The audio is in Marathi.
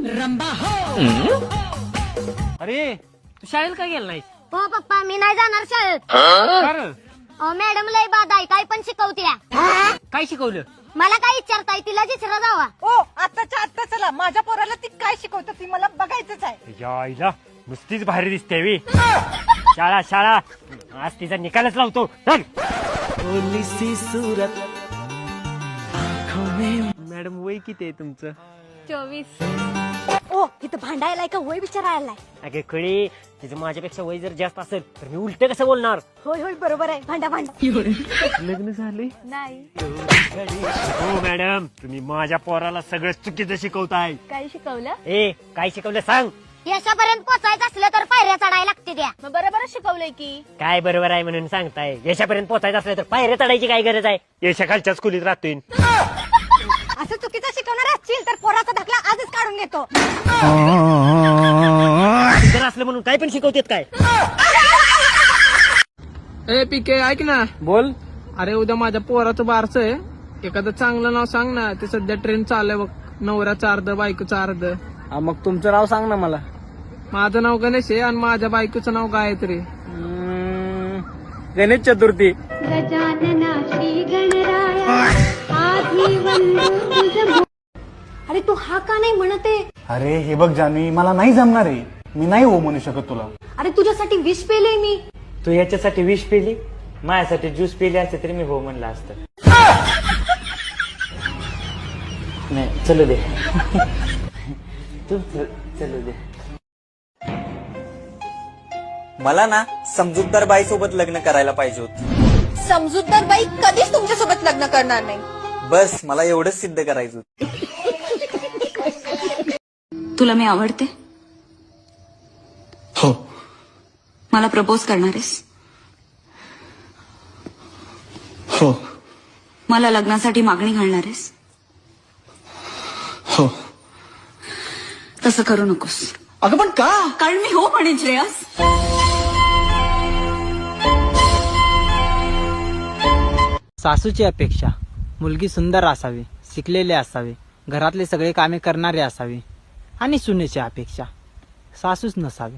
रंबा हो. अरे तू शाळेला काय गेला नाही? हो पप्पा, मी नाही जाणार शाळेत. मॅडम लय बाद आहे, काय पण शिकवत्या. काय शिकवलं? मला काय विचारताय, तिला विचारा जावा. ओ आत्ताच्या आत्ता चला, माझ्या पोराला ती काय शिकवतं ती मला बघायचंच आहे. यायला नुसतीच भारी दिसते वी. शाळा शाळा आज तिचा निकालच लावतो. चल. मॅडम वय किती आहे तुमचं? 24. ओ इथं भांडायलाय का वय विचारायलाय? अगे कळी, तिचं माझ्यापेक्षा वय जर जास्त असेल तर मी उलट कसं बोलणार? होय होय बरोबर आहे, भांडा भांडा. लग्न झाले? नाही. हो मॅडम, तुम्ही माझ्या पोराला सगळं चुकीचं शिकवताय. काय शिकवलं? ए काय शिकवलं सांग? यशापर्यंत पोचायचं असलं तर पायऱ्या चढायला लागते द्या. मग बरोबरच शिकवलंय की. काय बरोबर आहे म्हणून सांगताय? यशापर्यंत पोहोचायचं असलं तर पायऱ्या चढायची काय गरज आहे? यशा खालच्या स्कूलीत राहतोय. असं चुकीचं शिकवणार असतील तर पोराचा दाखला आजच काढून घेतो. जर असलं म्हणून काय पण शिकवतेत काय? ए पीके ऐक ना. बोल. अरे उद्या माझ्या पोराचं बारसं आहे, एखादं चांगलं नाव सांग ना. ते सध्या ट्रेन चालू आहे बघ, नवऱ्याचं अर्ध बायकोचं अर्ध. मग तुमचं नाव सांग ना मला. माझं नाव गणेश आहे आणि माझ्या बायकोचं नाव गायत्री. गणेश चतुर्थी. अरे तू हा का नाही म्हणते? अरे हे बघ जानवी, मला नाही जमणार आहे. मी नाही हो म्हणू शकत तुला. अरे तुझ्यासाठी विष पेले मी. तू ह्याच्यासाठी विष पेली, माझ्यासाठी ज्यूस पेली असते तरी मी हो म्हणलं असतं. नाही चलू दे. तू चलू दे. मला ना समजूतदार बाई सोबत लग्न करायला पाहिजे होत. समजूतदार बाई कधीच तुमच्यासोबत लग्न करणार नाही. बस मला एवढंच सिद्ध करायचं. तुला मी आवडते? हो. मला प्रपोज करणार आहेस? हो. मला लग्नासाठी मागणी घालणार आहेस? हो. तसं करू नकोस. अगं पण का? कारण मी हो म्हणेन श्रेयस. सासूची अपेक्षा मुलगी सुंदर असावी, शिकलेली असावी, घरातले सगळे कामे करणारे असावी. आणि सुनेची अपेक्षा सासूच नसावी.